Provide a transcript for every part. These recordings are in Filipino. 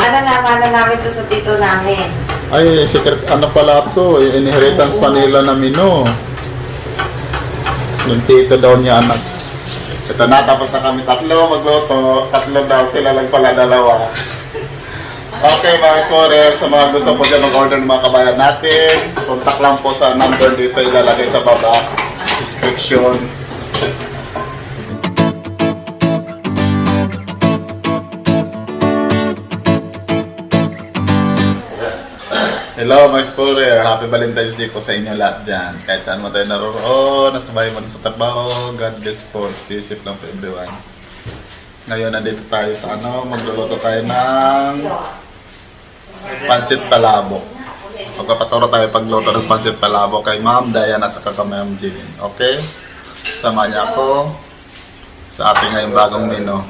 Nalalaman na namin to sa tito namin. Ay, secret, ano pala to? Inheritance pa nila na mino. Yung tito daw niya anak. Ito na, tapos na kami tatlo magluto. Tatlo daw, sila lang pala dalawa. Okay mga explorer, sa mga gusto po dyan mag-order ng mga kabayan natin, contact lang po sa number dito, ilalagay sa baba, description. Hello mga explorer, happy Valentine's Day po sa inyo lahat dyan. Kahit saan mo tayo naroon, nasa bahay mo na sa trabaho, God bless po, stay safe lang po everyone. Ngayon nandito tayo sa magluluto tayo ng pansit palabok. Magpapaturo tayo pagluto ng pansit palabok kay Ma'am Diane at saka kay Ma'am Jeline. Okay? Sama niya ako sa ating ngayong bagong menu.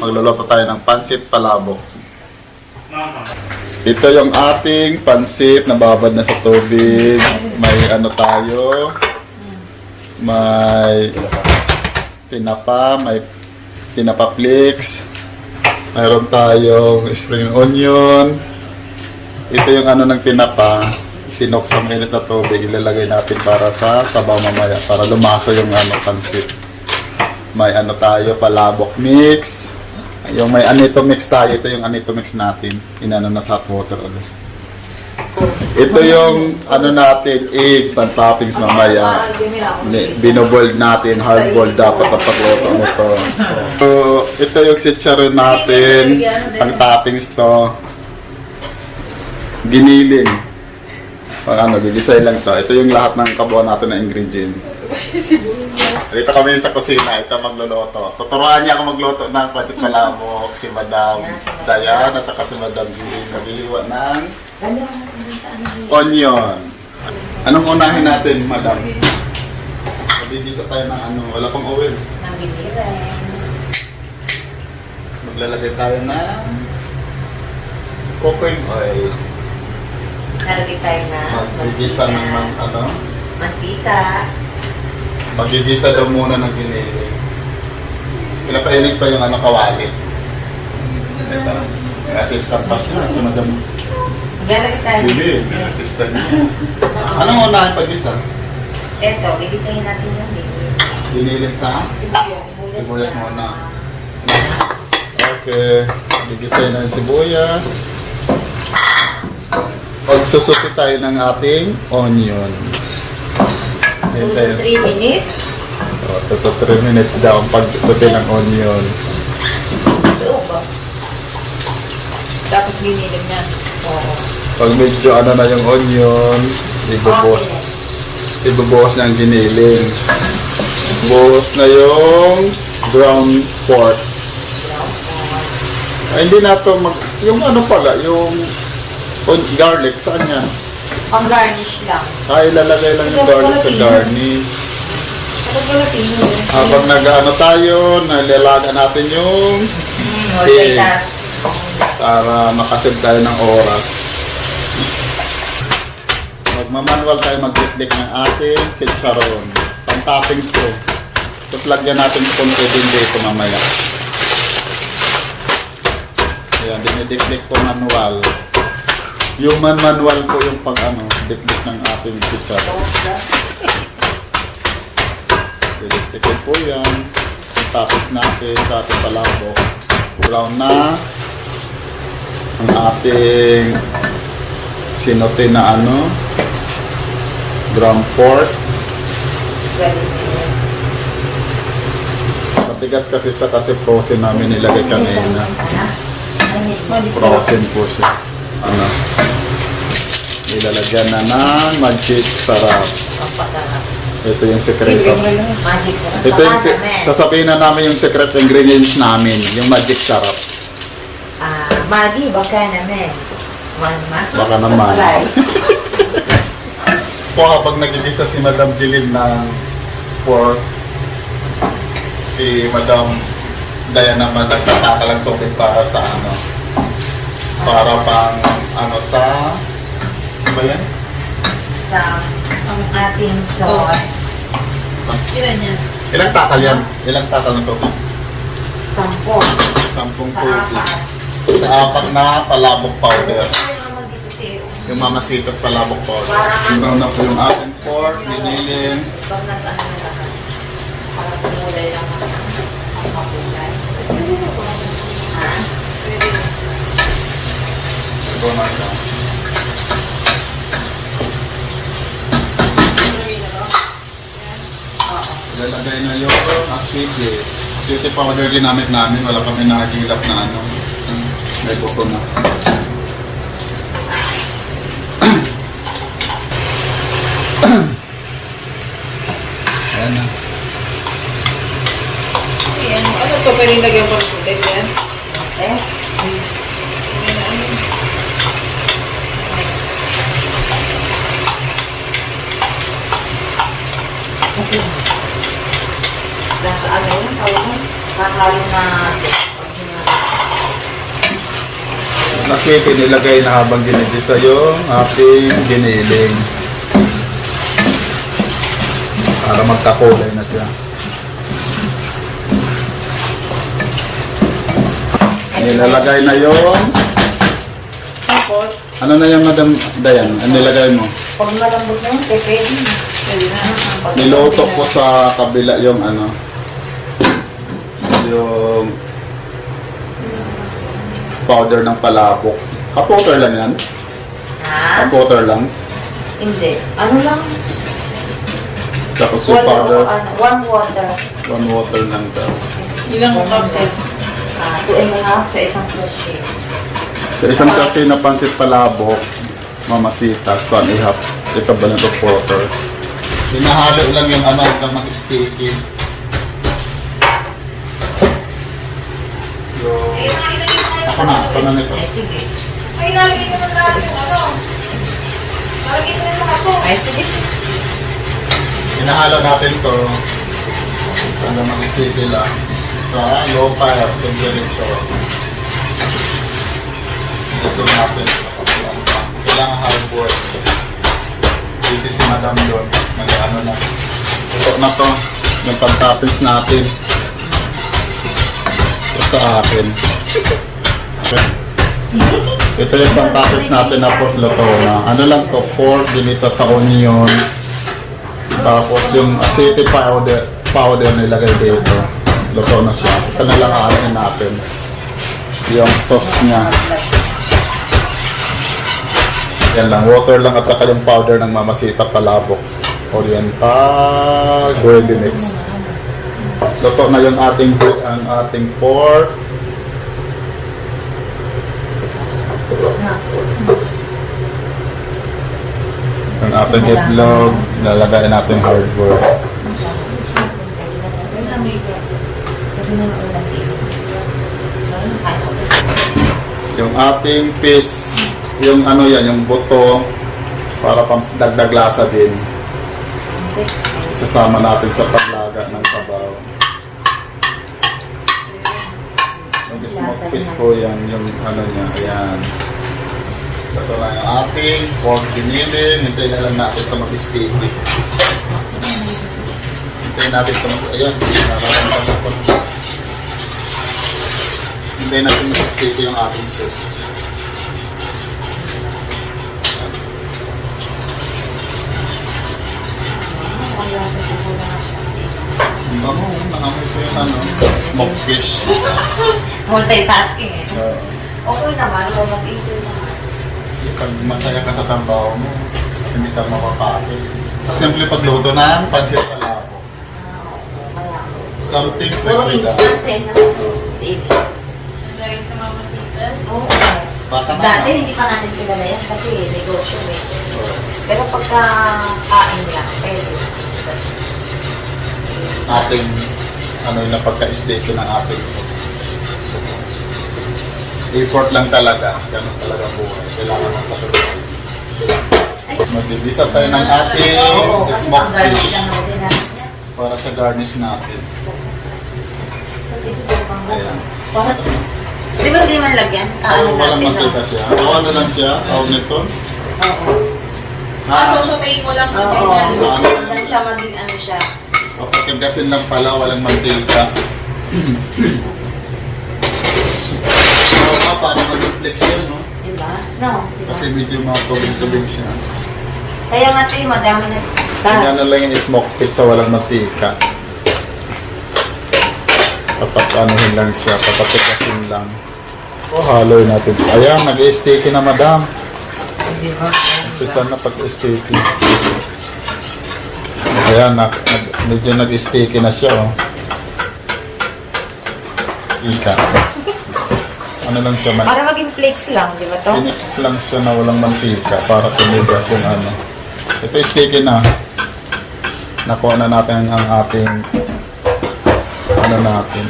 Magluluto tayo ng pansit palabok. Ito yung ating pansit na babad na sa tubig. May tayo. May tinapa, may tinapa flakes. Mayroon tayong spring onion. Ito yung ng tinapa. Sinok sa mainit na tubig. Ilalagay natin para sa sabaw mamaya. Para lumasa yung pansit. May tayo, palabok mix. Yung may anito mix tayo. Ito yung anito mix natin. Inano na sa hot water ulit. Ito yung natin, egg, pan-toppings mamaya. Binoboiled natin, hard-boiled dapat ang pagluto nito. So, ito yung chicharon natin, pang-toppings to. Giniling. Gigisay lang to. Ito yung lahat ng kabuuan natin na ingredients. Dito kami sa kusina, ito magluluto. Tuturuan niya ako magluto ng pansit palabok, si Madam Diane, at saka si Madam Jeline. Magliliwa ng onion. Anong unahin natin, Madam? Magigisa tayo ng wala pang oil. Ng giniling. Maglalagay tayo ng coconut oil. Nalagay tayo na Magigisa ng mantika. Magigisa daw muna ng giniling. Pinapainit pa yung kawali. Ito. May assistant pa siya, si Madam. Nalagay tayo. Sige, may assistant niya. Anong unahin pag-isa? Eto, gigisahin natin yung giniling. Giniling sa sibuyas muna. Okay, gigisahin na yung sibuyas. Magsusuti tayo ng ating onion. 2 to 3 minutes. So 3 minutes daw ang pagsuti ng onion. Oo ba? Tapos giniling na. Oo. Pag medyo na yung onion, ibubuhos na ang giniling. Buhos na yung ground pork. Ay, hindi na ito yung pala, yung garlic, saan yan? Pang garnish lang. Ay, ilalagay lang yung garlic sa garnish. Habang tayo, nalalaga natin yung egg para makasave tayo ng oras. Magmamanual tayo mag-dikdik ng ating chicharon. Pang-toppings to. Tapos lagyan natin konti din dito mamaya. Ayan, dinidikdik po manual. Human manual po yung dikdik ng ating chicharon. Dikdikin po yan. Toppings natin sa ating palabok. Brown na ang ating sinote na ground pork. Matigas kasi kasi frozen namin nilagay kanina. Frozen po siya. Ilalagyan na ng magic sarap. Ito yung sekreto. Magic sarap. Ito yung sasabihin na namin yung secret ingredients namin, yung magic sarap. Magi, baka naman. Baka naman. Po kapag nagigisa si Madam Jeline ng pork, si Madam Diane naman nagtatakalang tubig para sa para pang sa ba yan? Sa ating sauce. Ilan yan? Ilang takal yan? Ilang takal ng tubig? 10. 10 Sa tubig. 4. Sa apat na palabok powder. Yung Mamasitas palabok powder. Ito na po yung ating pork, binilin. Pag nag-ano na lang, para kumulay lang ang makulay. Ha? Ito na siya. Ilalagay na yung aswiti. Aswiti powder ginamit namin. Wala kami nakagilap na ano. May buto na. Ayan na. Ayan. Ano to? Pwede lagyan ko ng tubig yan? Eh? Sa ano yung tawag? Kakalo na Aswiti nilagay na habang ginigisa yung ating giniling. Para magkakulay na siya. Nilalagay na yung... Tapos, Ano na yung Madam Dayan? Ano nilagay mo? pag malambot na yun, pwede na. pwede na. Niloto ko sa kabila yung ano. Yung... powder ng palabok. Half-water lang yan? Ha? Half-water lang. Hindi. Ano lang? Tapos yung powder, Warm water. 1 water lang daw. Ilang cups eh? 2.5 sa isang sachet. Sa isang sachet na pansit palabok, Mamasitas, 1.5. Ito ba na ito water? Hinahalo lang yung ano hanggang mag-sticky. Ako na nito. Ay, sige. Ay, nalagay naman natin yung ano. Nalagay naman yung ako. Ay, sige. Hinahalo natin to hanggang mag-sticky lang sa low fire temperature. Ito natin. Kailangan hard work. Busy si Madam doon. Nag-ano na. Ito na to. Yung pang-toppings natin. Ito sa akin. Okay. Ito yung pang-toppings natin na pork luto na. Ano lang to? Pork, ginisa sa onion. Tapos yung acetic powder nilagay dito. Luto na siya. Ito na lang aanin natin. Yung sauce niya. Yan lang, water lang at saka yung powder ng Mamasita palabok. Oriental gravy mix. Luto na yung ating pork. Yung ating itlog, lalagay natin hard work. Yung ating fish, yung ano yan, yung buto, para pang dagdag lasa din. Isasama natin sa paglaga ng sabaw. Yung smoked fish po yan, yung ano niya, ayan. Ito na yung ating pork binilin. Hintayin na lang natin ito mag-sticky. Hintayin natin ito ayan, nararamdaman ko. Hintayin natin mag-sticky yung ating sauce. Ang bango, nakamoy ko yung ano, smoked fish. Multitasking eh. So, Okay naman, kung mag-enjoy naman. pag masaya ka sa trabaho mo, hindi ka mapapagod. Simple pagluto ng pansit palabok. Something Puro quick with that. instant eh. No? Daily. Nalagay sa Mamasitas. Oo. Baka na. Dati hindi pa natin kilala yan kasi negosyo eh. Pero pagka kain lang, pwede. Ating ano yung napagka-steak ng ating sauce. Effort lang talaga. Ganun talaga buhay. Kailangan lang sa tuloy. Magbibisa tayo ng ating smoked fish para sa garnish natin. Ayan. Di ba hindi man lagyan? Ano walang mantika siya? Ano lang siya? Tawag nito? Oo. Susutain mo lang kung Oo. ganyan. Hanggang sa maging ano siya. Papatigasin lang pala, walang mantika. Oo nga, paano mag-flex yan, no? Diba? No, diba? Kasi medyo mga tubig-tubig siya. Kaya nga ito madami na. Kanya na lang yung smoke fish sa walang mantika. Papatanuhin lang siya, papatigasin lang. O, haloy natin. Ayan, nag-sticky na madam. Diba? Umpisa na pag-sticky. Ayan, medyo nag-sticky na siya, oh. Ika. Ano lang siya, Para maging flakes lang, di ba to? Pinix lang siya na walang mantika para tumigas yung ano. Ito sticky na. Nakuha na natin ang ating ano natin.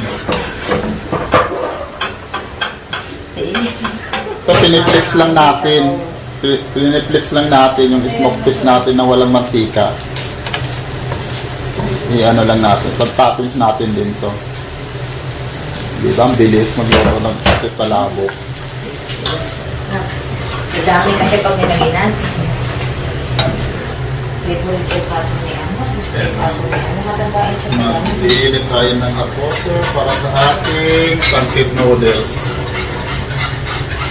Ito piniplex lang natin. Piniplex lang natin yung smoke fish natin na walang mantika. I-ano lang natin. Pag-toppings natin din to. Diba? Ang bilis maglaro ng kasi palabo. Madami kasi pag nilagyan. Dito rin po pa ito niya. Ano matandaan siya sa dami? Mag-iinit tayo ng hot water para sa ating pancit noodles.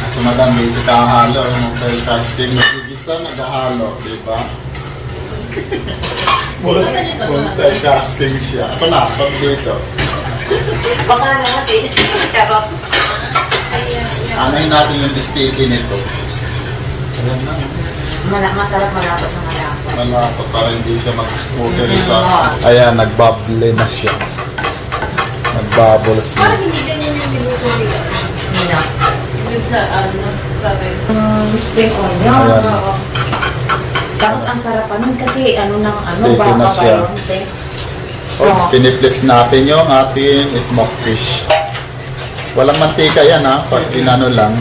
Kasi madam, busy kakahalo. Multitasking, nagigisa, naghahalo. Diba? Multitasking siya. Ako na, pag dito. Baka natin. Charot. Anahin natin yung sticky nito. Ayan na. Masarap malapot na malapot. Malapot para hindi siya mag-watery sa... Ayan, nagbubble na siya. Nagbubbles na. Parang hindi ganyan yung niluto nila. Nina. Yun sa, sa akin. Spring onion. Ayan. Oo. Tapos ang sarap pa nun kasi ano nang ano, Steak baka na ba siya. yun? Te? O, piniflex natin yung ating smoke fish. Walang mantika yan ha, pag inano lang.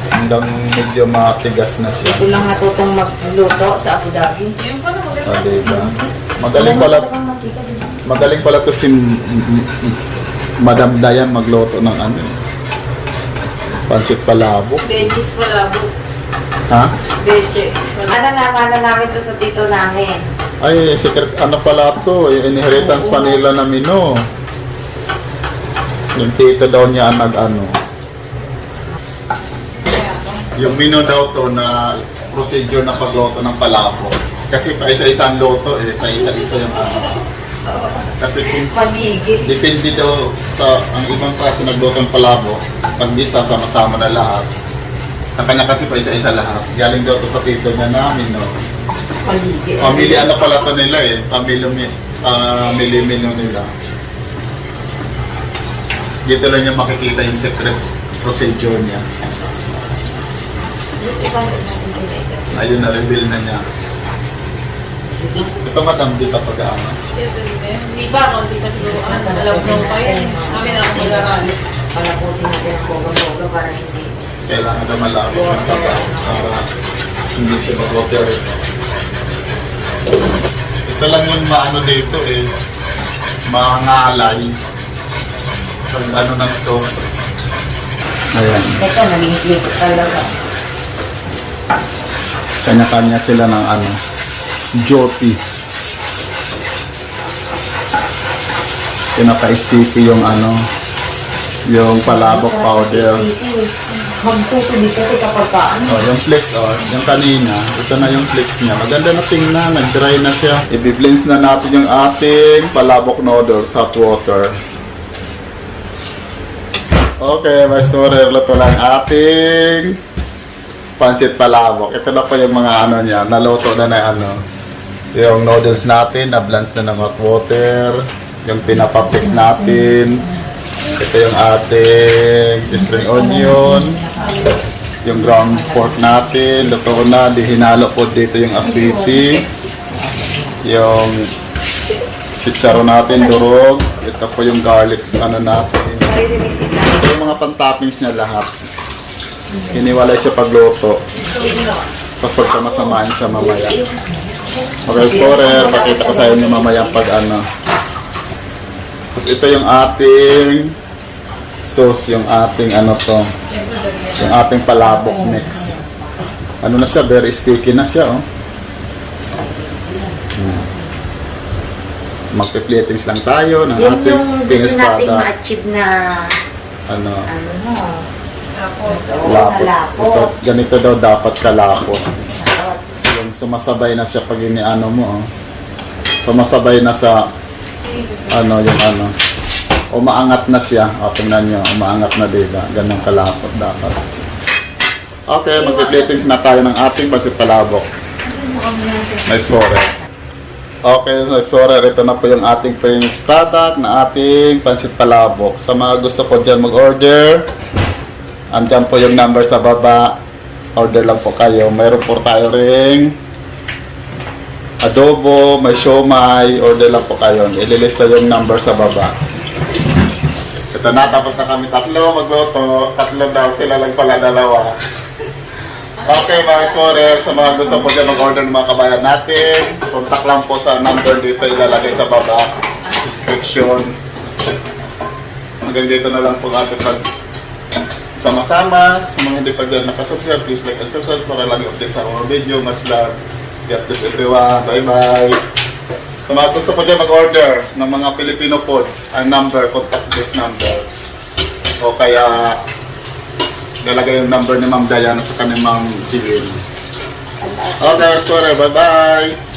Hanggang medyo matigas na siya. Ito lang natutong magluto sa Abu Dhabi. Yung parang O, maganda. diba? Magaling pala, Talagang mantika, diba? magaling pala to si Madam Dayan magluto ng ano. Pansit palabo. Veggies pala. Ha? Veggie. Ano namin to sa tito namin. Ay, secret, ano pala to? Inheritance pa nila na menu. Yung tito daw niya ang nag-ano. Yung menu daw to na procedure na pagluto ng palabo. Kasi pa isa-isang luto eh, pa isa-isa yung ano. Kasi kung Magigit. depende daw sa ang ibang klase nagluto ng palabo, pag di sasama-sama na lahat. Sa kanya kasi pa isa-isa lahat. Galing daw to sa tito niya namin, no? Magigit. Family ano pala to nila eh, family menu nila. Dito lang niya makikita yung secret procedure niya. Ayun na, reveal na niya. Ito madam, di pa pag-aama. Hindi pa ako, hindi pa suruan. Alam ko pa yan. Amin ako mag-aral. Palaputin natin ang boga-boga para hindi. Kailangan na malapit ng sabaw para hindi siya mag-water. Ito lang yung maano dito eh, mangalay. Pag ano ng sauce. Ayan. Ito, naging flakes talaga. Kanya-kanya sila ng ano, joti. Pinaka-sticky yung ano, yung palabok powder. Magtuto dito kasi kapag paano. Oh, yung flex, oh, yung kanina, ito na yung flex niya. Maganda na tingnan, nag-dry na siya. I-blend na natin yung ating palabok noodles sa hot water. Okay, Vice Warrior, luto lang ating pansit palabok. Ito na po yung mga ano niya, naluto na na ano. Yung noodles natin, na-blends na ng hot water. Yung pinapapix natin. Ito yung ating spring onion. Yung ground pork natin, luto na. Di hinalo po dito yung aswiti. Yung chicharo natin, durog. Ito po yung garlic ano natin. Ito yung mga pan-toppings niya lahat. Hiniwalay siya pagluto. Tapos pagsama-samahin siya mamaya. Okay, Sporer, pakita ko sa inyo mamaya pag ano. Tapos ito yung ating sauce, yung ating ano to. Yung ating palabok mix. Ano na siya, very sticky na siya, oh. Magpe-plattings lang tayo ng Yun ating yung gusto finished nating product. ma-achieve na ano, Ano mo? Tapos, Oo, lapot. nalapot. Ito, ganito daw dapat kalapot. Nalapot. Yung sumasabay na siya pag iniano mo, oh. Sumasabay na sa, ano, yung ano. Umaangat na siya. O, tingnan nyo, umaangat na diba? Ganun kalapot dapat. Okay, magpiplatings na tayo ng ating pansit palabok. Na Explorer. Okay, so Explorer, ito na po yung ating finished product na ating pansit palabok. Sa mga gusto po dyan mag-order, andyan po yung number sa baba. Order lang po kayo. Mayroon po tayo ring adobo, may siomay. Order lang po kayo. Ililista yung number sa baba. Ito na, tapos na kami tatlo magluto. Tatlo daw, sila lang pala dalawa. Okay mga Explorer, sa mga gusto po dyan mag-order ng mga kabayan natin, contact lang po sa number dito ilalagay sa baba, description. Hanggang dito na lang po ating sama-sama. Sa mga hindi pa dyan nakasubscribe, please like and subscribe para lagi update sa mga video. Mas love. God bless everyone. Bye-bye. Sa mga gusto po dyan mag-order ng mga Filipino food, ang number, contact this number. O kaya lalagay yung number ni Ma'am Diana sa kanyang Ma'am Jillian. Okay, Explorer. Bye-bye.